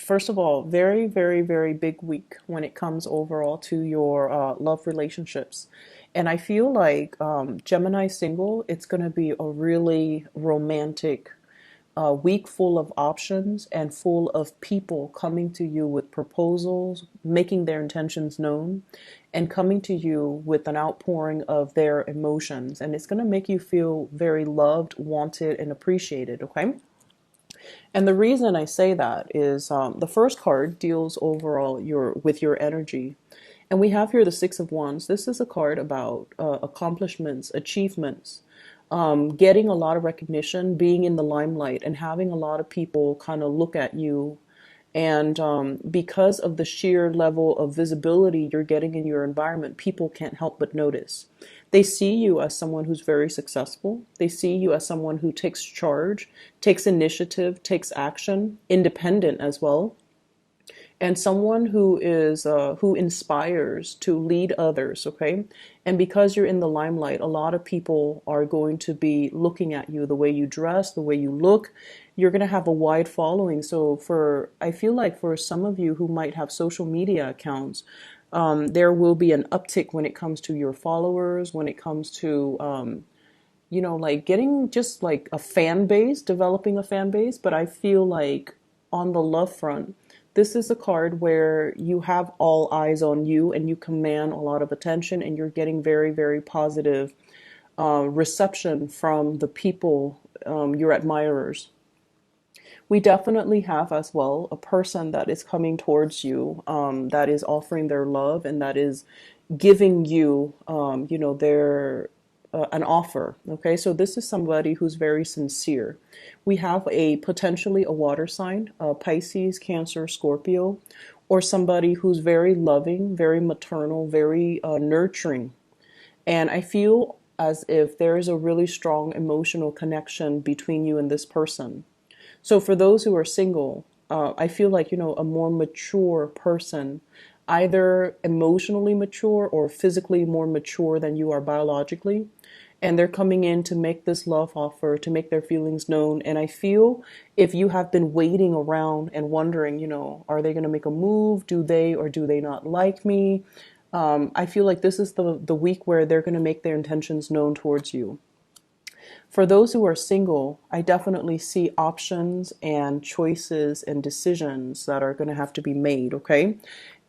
first of all, very, very, very big week when it comes overall to your love relationships. And I feel like Gemini single, it's going to be a really romantic week full of options and full of people coming to you with proposals, making their intentions known, and coming to you with an outpouring of their emotions. And it's going to make you feel very loved, wanted, and appreciated, okay? And the reason I say that is the first card deals overall with your energy. And we have here the Six of Wands. This is a card about accomplishments, achievements, getting a lot of recognition, being in the limelight, and having a lot of people kind of look at you. And because of the sheer level of visibility you're getting in your environment, people can't help but notice. They see you as someone who's very successful. They see you as someone who takes charge, takes initiative, takes action, independent as well, and someone who inspires to lead others, okay? And because you're in the limelight, a lot of people are going to be looking at you, the way you dress, the way you look. You're going to have a wide following. So I feel like for some of you who might have social media accounts, there will be an uptick when it comes to your followers, when it comes to like getting just like a fan base, developing a fan base. But I feel like on the love front, this is a card where you have all eyes on you and you command a lot of attention, and you're getting very, very positive reception from the people, your admirers. We definitely have as well a person that is coming towards you, that is offering their love and that is giving you, their an offer. Okay, so this is somebody who's very sincere. We have potentially a water sign, Pisces, Cancer, Scorpio, or somebody who's very loving, very maternal, very nurturing. And I feel as if there is a really strong emotional connection between you and this person. So for those who are single, I feel like, a more mature person, either emotionally mature or physically more mature than you are biologically. And they're coming in to make this love offer, to make their feelings known. And I feel if you have been waiting around and wondering, are they going to make a move? Do they or do they not like me? I feel like this is the week where they're going to make their intentions known towards you. For those who are single, I definitely see options and choices and decisions that are going to have to be made, okay?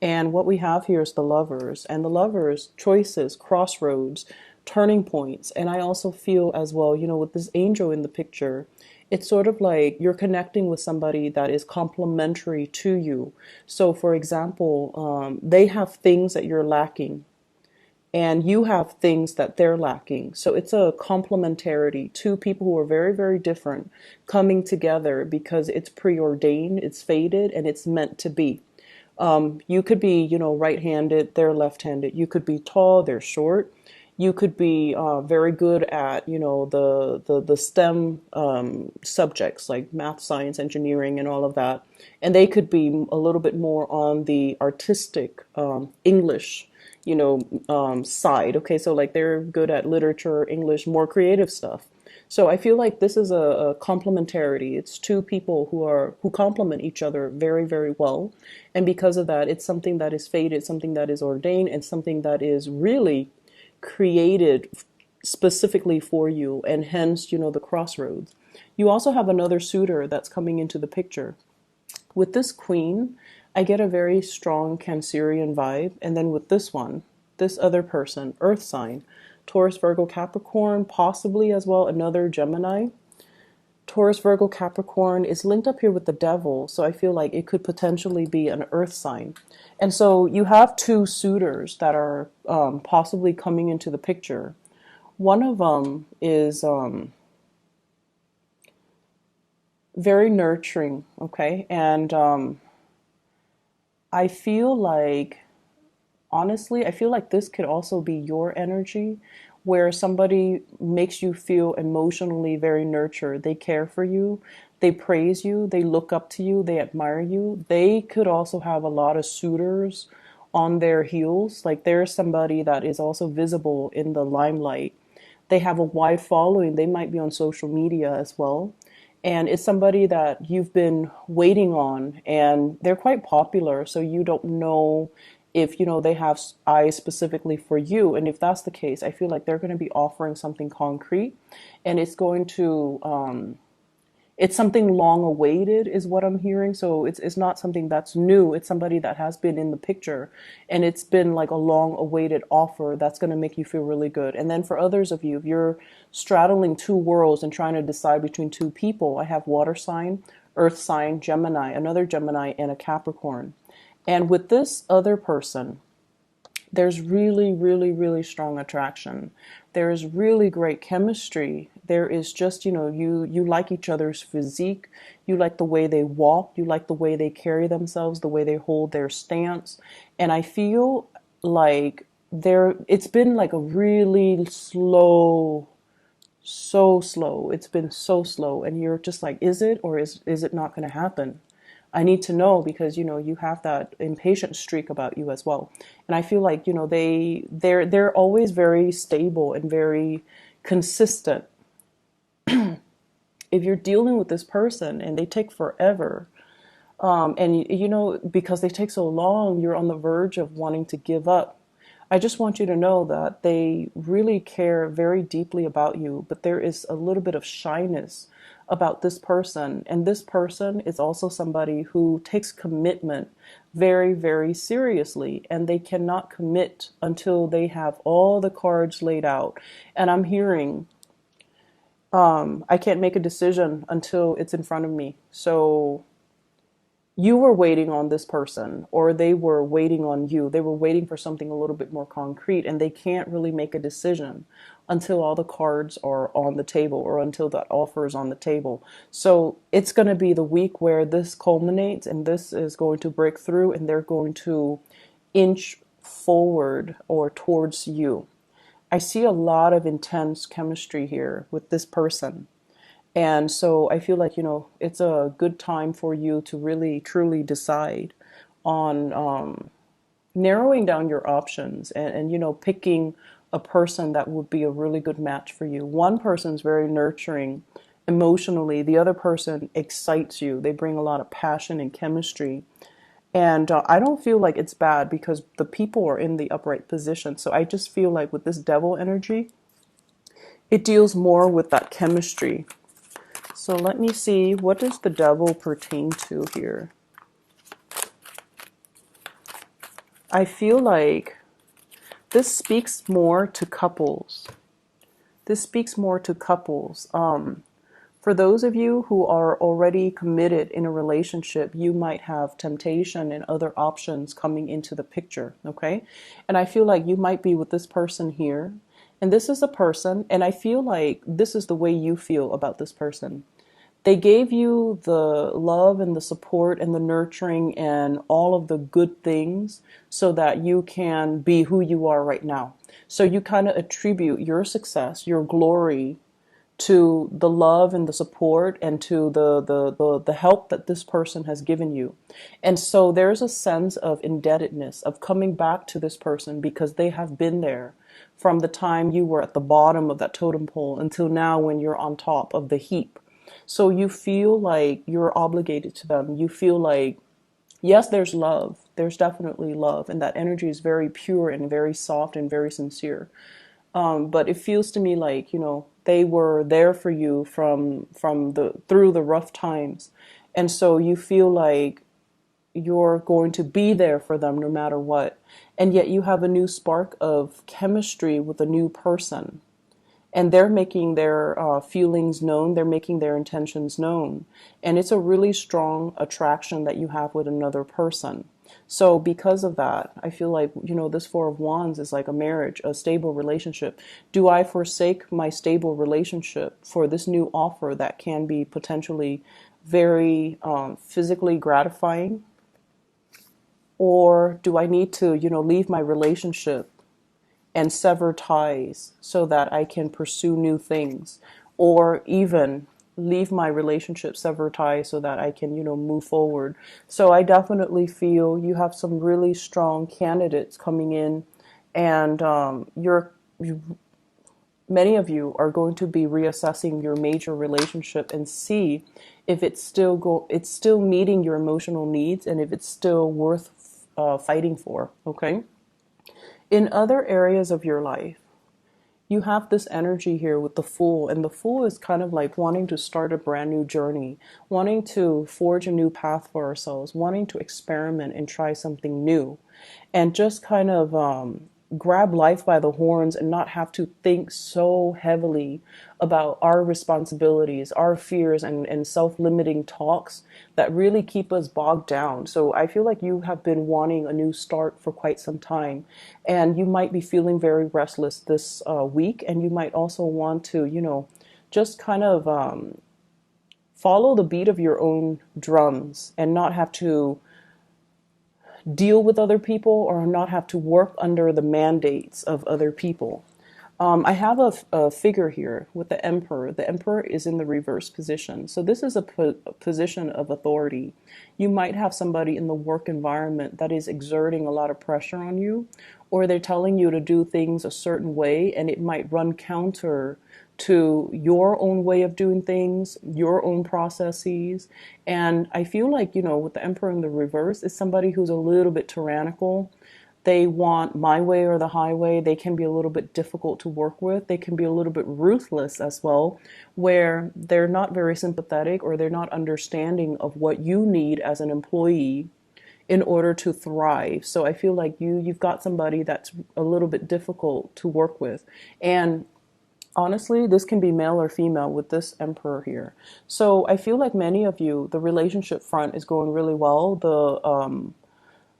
And what we have here is the lovers. And the lovers, choices, crossroads, turning points. And I also feel as well, with this angel in the picture, it's sort of like you're connecting with somebody that is complementary to you. So, for example, they have things that you're lacking, and you have things that they're lacking. So it's a complementarity, two people who are very, very different coming together because it's preordained, it's fated, and it's meant to be. You could be, right-handed, they're left-handed. You could be tall, they're short. You could be very good at, the STEM subjects like math, science, engineering, and all of that. And they could be a little bit more on the artistic English side. Okay, so like they're good at literature, English, more creative stuff. So I feel like this is a complementarity. It's two people who complement each other very, very well. And because of that, it's something that is fated, something that is ordained, and something that is really created specifically for you, and hence, the crossroads. You also have another suitor that's coming into the picture. With this queen, I get a very strong Cancerian vibe. And then with this one, this other person, earth sign, Taurus, Virgo, Capricorn, possibly as well another Gemini. Taurus, Virgo, Capricorn is linked up here with the devil. So I feel like it could potentially be an earth sign. And so you have two suitors that are possibly coming into the picture. One of them is very nurturing, okay? And I feel like, honestly, I feel like this could also be your energy, where somebody makes you feel emotionally very nurtured. They care for you, they praise you, they look up to you, they admire you. They could also have a lot of suitors on their heels. Like there's somebody that is also visible in the limelight. They have a wide following. They might be on social media as well. And it's somebody that you've been waiting on, and they're quite popular, so you don't know if they have eyes specifically for you. And if that's the case, I feel like they're going to be offering something concrete, and it's something long awaited is what I'm hearing. So it's not something that's new. It's somebody that has been in the picture, and it's been like a long awaited offer that's going to make you feel really good. And then for others of you, if you're straddling two worlds and trying to decide between two people, I have water sign, earth sign, Gemini, another Gemini, and a Capricorn. And with this other person, there's really, really, really strong attraction. There is really great chemistry. There is just, you like each other's physique. You like the way they walk. You like the way they carry themselves, the way they hold their stance. And I feel like it's been like a really slow, so slow. It's been so slow. And you're just like, is it, or is it not going to happen? I need to know, because you have that impatient streak about you as well. And I feel like they're always very stable and very consistent. If you're dealing with this person and they take forever, and because they take so long, you're on the verge of wanting to give up. I just want you to know that they really care very deeply about you, but there is a little bit of shyness about this person. And this person is also somebody who takes commitment very, very seriously, and they cannot commit until they have all the cards laid out. And I'm hearing, I can't make a decision until it's in front of me. So you were waiting on this person, or they were waiting on you. They were waiting for something a little bit more concrete, and they can't really make a decision until all the cards are on the table, or until that offer is on the table. So it's going to be the week where this culminates, and this is going to break through, and they're going to inch forward or towards you. I see a lot of intense chemistry here with this person. And so I feel like, it's a good time for you to really, truly decide on narrowing down your options, and picking a person that would be a really good match for you. One person's very nurturing emotionally. The other person excites you. They bring a lot of passion and chemistry. And I don't feel like it's bad, because the people are in the upright position. So I just feel like with this devil energy, it deals more with that chemistry. So let me see, what does the devil pertain to here? I feel like this speaks more to couples. This speaks more to couples. For those of you who are already committed in a relationship, you might have temptation and other options coming into the picture, okay? And I feel like you might be with this person here, and this is a person, and I feel like this is the way you feel about this person. They gave you the love and the support and the nurturing and all of the good things so that you can be who you are right now. So you kind of attribute your success, your glory, to the love and the support, and to the help that this person has given you. And so there's a sense of indebtedness, of coming back to this person, because they have been there from the time you were at the bottom of that totem pole until now when you're on top of the heap. So you feel like you're obligated to them. You feel like, yes, there's love. There's definitely love. And that energy is very pure and very soft and very sincere. But it feels to me like, they were there for you through the rough times. And so you feel like you're going to be there for them no matter what. And yet you have a new spark of chemistry with a new person. And they're making their feelings known. They're making their intentions known. And it's a really strong attraction that you have with another person. So because of that, I feel like, this Four of Wands is like a marriage, a stable relationship. Do I forsake my stable relationship for this new offer that can be potentially very physically gratifying? Or do I need to, leave my relationship and sever ties so that I can pursue new things? Or even leave my relationship, sever ties so that I can, move forward. So I definitely feel you have some really strong candidates coming in, and many of you are going to be reassessing your major relationship and see if it's still meeting your emotional needs and if it's still worth fighting for. Okay. In other areas of your life, you have this energy here with the Fool, and the Fool is kind of like wanting to start a brand new journey, wanting to forge a new path for ourselves, wanting to experiment and try something new, and just kind of grab life by the horns and not have to think so heavily about our responsibilities, our fears, and self-limiting talks that really keep us bogged down. So I feel like you have been wanting a new start for quite some time, and you might be feeling very restless this week, and you might also want to, just kind of follow the beat of your own drums and not have to deal with other people or not have to work under the mandates of other people. I have a figure here with the Emperor. The Emperor is in the reverse position. So this is a position of authority. You might have somebody in the work environment that is exerting a lot of pressure on you, or they're telling you to do things a certain way, and it might run counter to your own way of doing things, your own processes. And I feel like, with the Emperor in the reverse, is somebody who's a little bit tyrannical. They want my way or the highway. They can be a little bit difficult to work with. They can be a little bit ruthless as well, where they're not very sympathetic or they're not understanding of what you need as an employee in order to thrive. So I feel like you've got somebody that's a little bit difficult to work with. And honestly, this can be male or female with this Emperor here. So I feel like many of you, the relationship front is going really well. The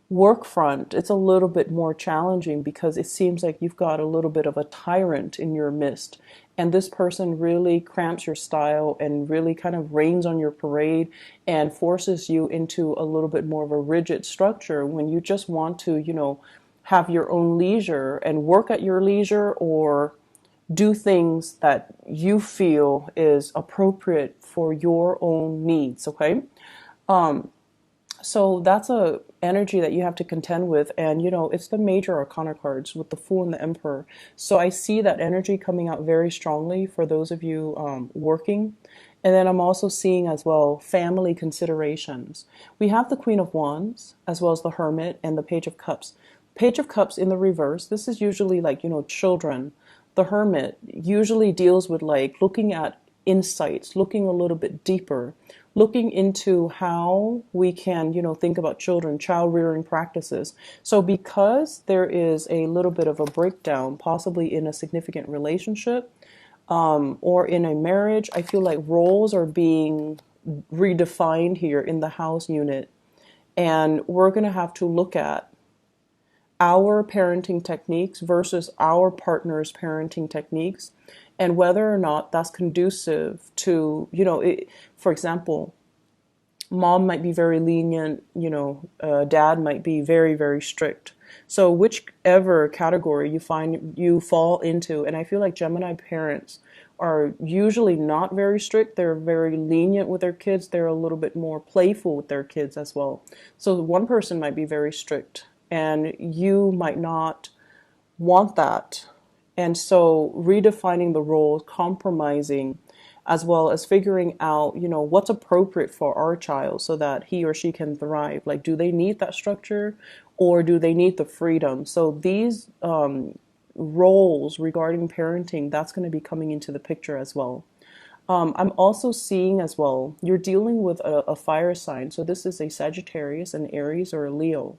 work front, it's a little bit more challenging because it seems like you've got a little bit of a tyrant in your midst. And this person really cramps your style and really kind of rains on your parade and forces you into a little bit more of a rigid structure when you just want to, have your own leisure and work at your leisure or do things that you feel is appropriate for your own needs. Okay. So that's a energy that you have to contend with, and it's the major arcana cards with the Fool and the Emperor. So I see that energy coming out very strongly for those of you working. And then I'm also seeing as well family considerations. We have the Queen of Wands as well as the Hermit and the Page of Cups. Page of Cups in the reverse, this is usually like children. The Hermit usually deals with like looking at insights, looking a little bit deeper, looking into how we can, think about children, child rearing practices. So because there is a little bit of a breakdown, possibly in a significant relationship or in a marriage, I feel like roles are being redefined here in the house unit. And we're going to have to look at our parenting techniques versus our partner's parenting techniques, and whether or not that's conducive to, for example, mom might be very lenient, dad might be very, very strict. So whichever category you find you fall into, and I feel like Gemini parents are usually not very strict. They're very lenient with their kids. They're a little bit more playful with their kids as well. So one person might be very strict and you might not want that. And so redefining the roles, compromising, as well as figuring out, what's appropriate for our child so that he or she can thrive. Like, do they need that structure or do they need the freedom? So these roles regarding parenting, that's going to be coming into the picture as well. I'm also seeing as well, you're dealing with a fire sign. So this is a Sagittarius, an Aries, or a Leo.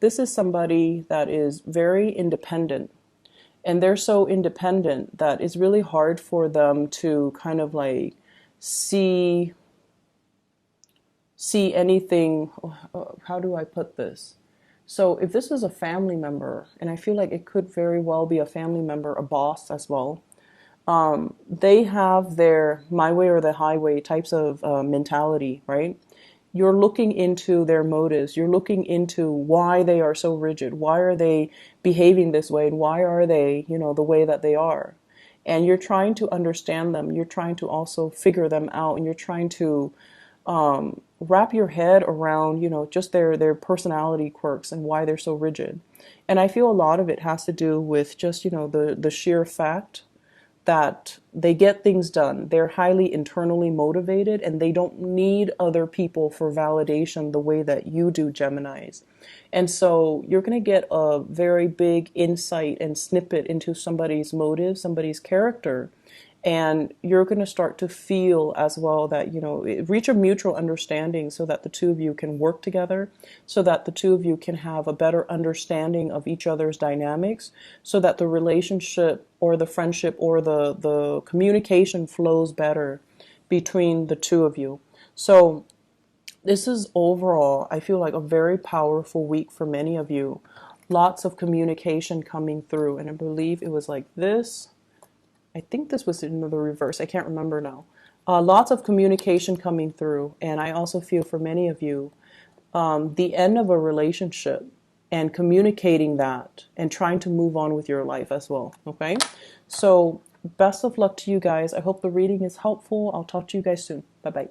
This is somebody that is very independent. And they're so independent that it's really hard for them to kind of like see anything. How do I put this? So if this is a family member, and I feel like it could very well be a family member, a boss as well, they have their my way or the highway types of mentality, right? You're looking into their motives. You're looking into why they are so rigid. Why are they behaving this way? And why are they, the way that they are? And you're trying to understand them. You're trying to also figure them out. And you're trying to wrap your head around, just their personality quirks and why they're so rigid. And I feel a lot of it has to do with just, the sheer fact that they get things done. They're highly internally motivated and they don't need other people for validation the way that you do, Geminis. And so you're going to get a very big insight and snippet into somebody's motive, somebody's character. And you're going to start to feel as well that, reach a mutual understanding so that the two of you can work together, so that the two of you can have a better understanding of each other's dynamics, so that the relationship or the friendship or the communication flows better between the two of you. So this is overall, I feel like, a very powerful week for many of you. Lots of communication coming through. And I believe it was like this. I think this was in the reverse. I can't remember now. Lots of communication coming through. And I also feel for many of you, the end of a relationship and communicating that and trying to move on with your life as well. Okay. So best of luck to you guys. I hope the reading is helpful. I'll talk to you guys soon. Bye bye.